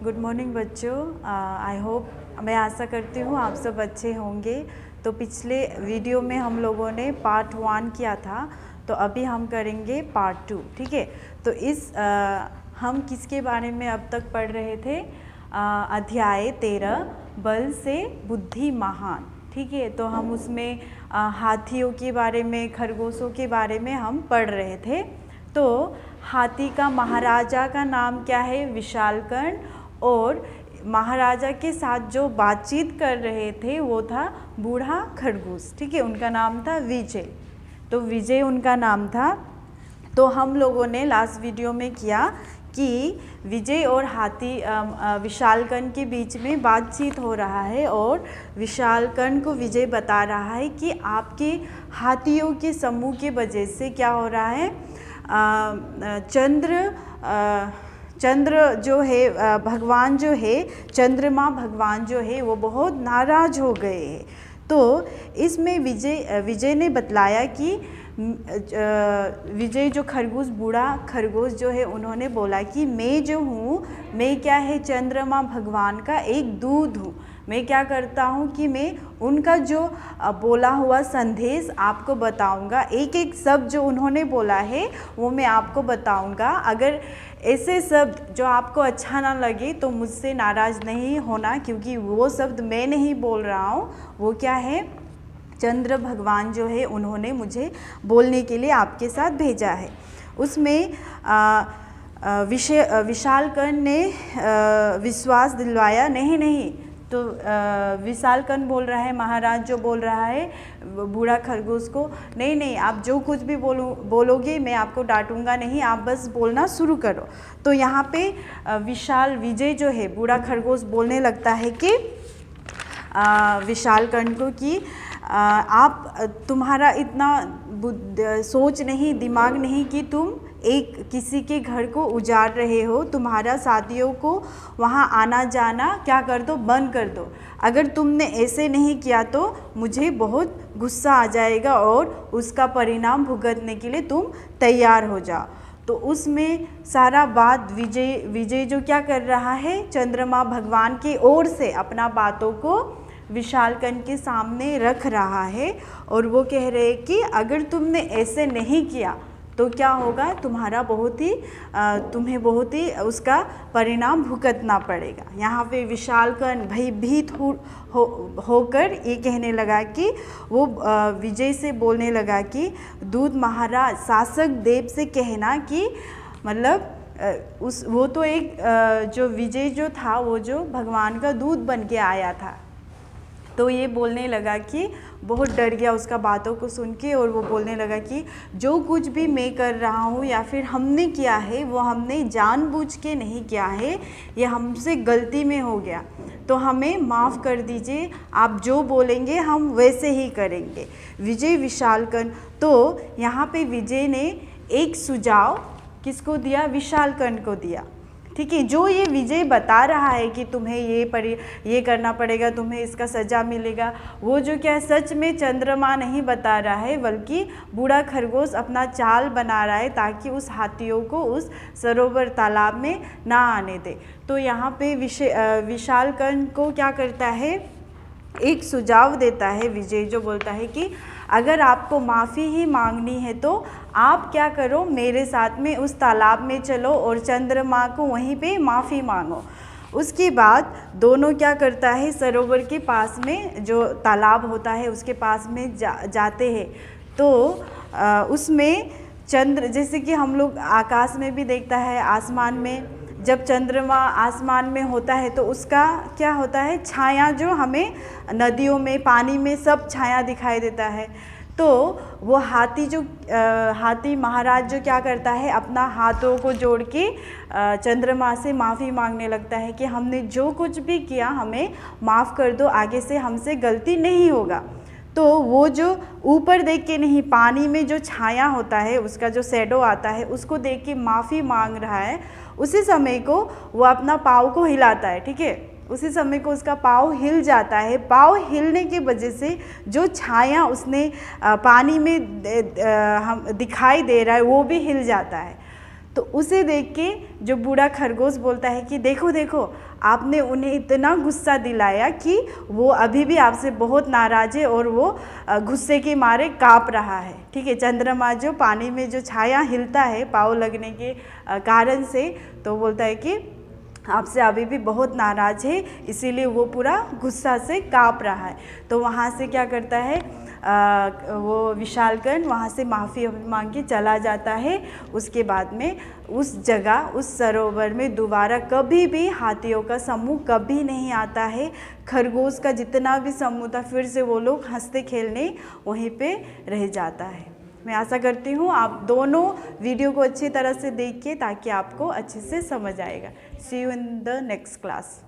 Good morning बच्चों। I hope, मैं आशा करती हूँ आप सब अच्छे होंगे। तो पिछले वीडियो में हम लोगों ने पार्ट 1 किया था, तो अभी हम करेंगे पार्ट 2। ठीक है, तो हम किसके बारे में अब तक पढ़ रहे थे? अध्याय 13 बल से बुद्धि महान। ठीक है, तो हम उसमें हाथियों के बारे में, खरगोशों के बारे में हम पढ़ रहे थे। तो हाथी का महाराजा का नाम क्या है? विशालकर्ण। और महाराजा के साथ जो बातचीत कर रहे थे वो था बूढ़ा खरगोश। ठीक है, उनका नाम था विजय। तो विजय उनका नाम था। तो हम लोगों ने लास्ट वीडियो में किया कि विजय और हाथी विशालकर्ण के बीच में बातचीत हो रहा है, और विशालकर्ण को विजय बता रहा है कि आपके हाथियों के समूह की वजह से क्या हो रहा है, चंद्र जो है, भगवान जो है, चंद्रमा भगवान जो है वो बहुत नाराज हो गए हैं। तो इसमें विजय ने बतलाया कि विजय जो खरगोश, बूढ़ा खरगोश जो है, उन्होंने बोला कि मैं जो हूँ, मैं क्या है, चंद्रमा भगवान का एक दूत हूँ। मैं क्या करता हूँ कि मैं उनका जो बोला हुआ संदेश आपको बताऊंगा। एक एक शब्द जो उन्होंने बोला है वो मैं आपको बताऊंगा। अगर ऐसे शब्द जो आपको अच्छा ना लगे तो मुझसे नाराज़ नहीं होना, क्योंकि वो शब्द मैं नहीं बोल रहा हूँ, वो क्या है, चंद्र भगवान जो है उन्होंने मुझे बोलने के लिए आपके साथ भेजा है। उसमें विशालकर्ण ने विश्वास दिलवाया। नहीं, तो विशालकर्ण बोल रहा है, महाराज जो बोल रहा है बूढ़ा खरगोश को, नहीं, आप जो कुछ भी बोलोगे मैं आपको डांटूंगा नहीं, आप बस बोलना शुरू करो। तो यहाँ पे विजय जो है, बूढ़ा खरगोश बोलने लगता है कि विशालकर्ण को कि तुम्हारा इतना सोच नहीं, दिमाग नहीं कि तुम किसी के घर को उजाड़ रहे हो। तुम्हारा साथियों को वहाँ आना जाना क्या कर दो, बंद कर दो। अगर तुमने ऐसे नहीं किया तो मुझे बहुत गुस्सा आ जाएगा और उसका परिणाम भुगतने के लिए तुम तैयार हो जाओ। तो उसमें सारा बात विजय जो क्या कर रहा है, चंद्रमा भगवान की ओर से अपना बातों को विशालकर्ण के सामने रख रहा है, और वो कह रहे हैं कि अगर तुमने ऐसे नहीं किया तो क्या होगा, तुम्हें बहुत ही उसका परिणाम भुगतना पड़ेगा। यहाँ पे विशालकर्ण भयभीत होकर ये कहने लगा कि वो विजय से बोलने लगा कि दूत महाराज, शासक देव से कहना कि मतलब वो तो एक जो विजय जो था वो जो भगवान का दूत बन के आया था। तो ये बोलने लगा कि बहुत डर गया उसका बातों को सुन के, और वो बोलने लगा कि जो कुछ भी मैं कर रहा हूँ या फिर हमने किया है वो हमने जानबूझ के नहीं किया है, ये हमसे गलती में हो गया, तो हमें माफ़ कर दीजिए। आप जो बोलेंगे हम वैसे ही करेंगे। विजय विशालकर्ण, तो यहाँ पे विजय ने एक सुझाव किसको दिया, विशालकर्ण को दिया। ठीक है, जो ये विजय बता रहा है कि तुम्हें ये करना पड़ेगा, तुम्हें इसका सज़ा मिलेगा, वो जो क्या सच में चंद्रमा नहीं बता रहा है, बल्कि बूढ़ा खरगोश अपना चाल बना रहा है ताकि उस हाथियों को उस सरोवर तालाब में ना आने दे। तो यहाँ पे विशालकर्ण को क्या करता है, एक सुझाव देता है विजय, जो बोलता है कि अगर आपको माफ़ी ही मांगनी है तो आप क्या करो, मेरे साथ में उस तालाब में चलो और चंद्रमा को वहीं पे माफ़ी मांगो। उसके बाद दोनों क्या करता है, सरोवर के पास में जो तालाब होता है उसके पास में जाते हैं। तो उसमें चंद्र, जैसे कि हम लोग आकाश में भी देखता है, आसमान में जब चंद्रमा आसमान में होता है तो उसका क्या होता है, छाया जो हमें नदियों में, पानी में सब छाया दिखाई देता है। तो वो हाथी महाराज जो क्या करता है, अपना हाथों को जोड़ के चंद्रमा से माफ़ी मांगने लगता है कि हमने जो कुछ भी किया हमें माफ़ कर दो, आगे से हमसे गलती नहीं होगा। तो वो जो ऊपर देख के नहीं, पानी में जो छाया होता है, उसका जो शैडो आता है, उसको देख के माफ़ी मांग रहा है। उसी समय को वो अपना पाँव को हिलाता है। ठीक है, उसी समय को उसका पाँव हिल जाता है। पाँव हिलने की वजह से जो छाया उसने पानी में दिखाई दे रहा है वो भी हिल जाता है। तो उसे देख के जो बूढ़ा खरगोश बोलता है कि देखो देखो, आपने उन्हें इतना गुस्सा दिलाया कि वो अभी भी आपसे बहुत नाराज़ है और वो गुस्से के मारे काँप रहा है। ठीक है, चंद्रमा जो पानी में जो छाया हिलता है पाँव लगने के कारण से, तो बोलता है कि आपसे अभी भी बहुत नाराज़ है, इसीलिए वो पूरा गुस्सा से काँप रहा है। तो वहाँ से क्या करता है, वो विशालकर्ण वहाँ से माफ़ी मांग के चला जाता है। उसके बाद में उस जगह, उस सरोवर में दोबारा कभी भी हाथियों का समूह कभी नहीं आता है। खरगोश का जितना भी समूह था, फिर से वो लोग हंसते खेलने वहीं पे रह जाता है। मैं आशा करती हूँ आप दोनों वीडियो को अच्छी तरह से देखिए ताकि आपको अच्छे से समझ आएगा। See you in the next class.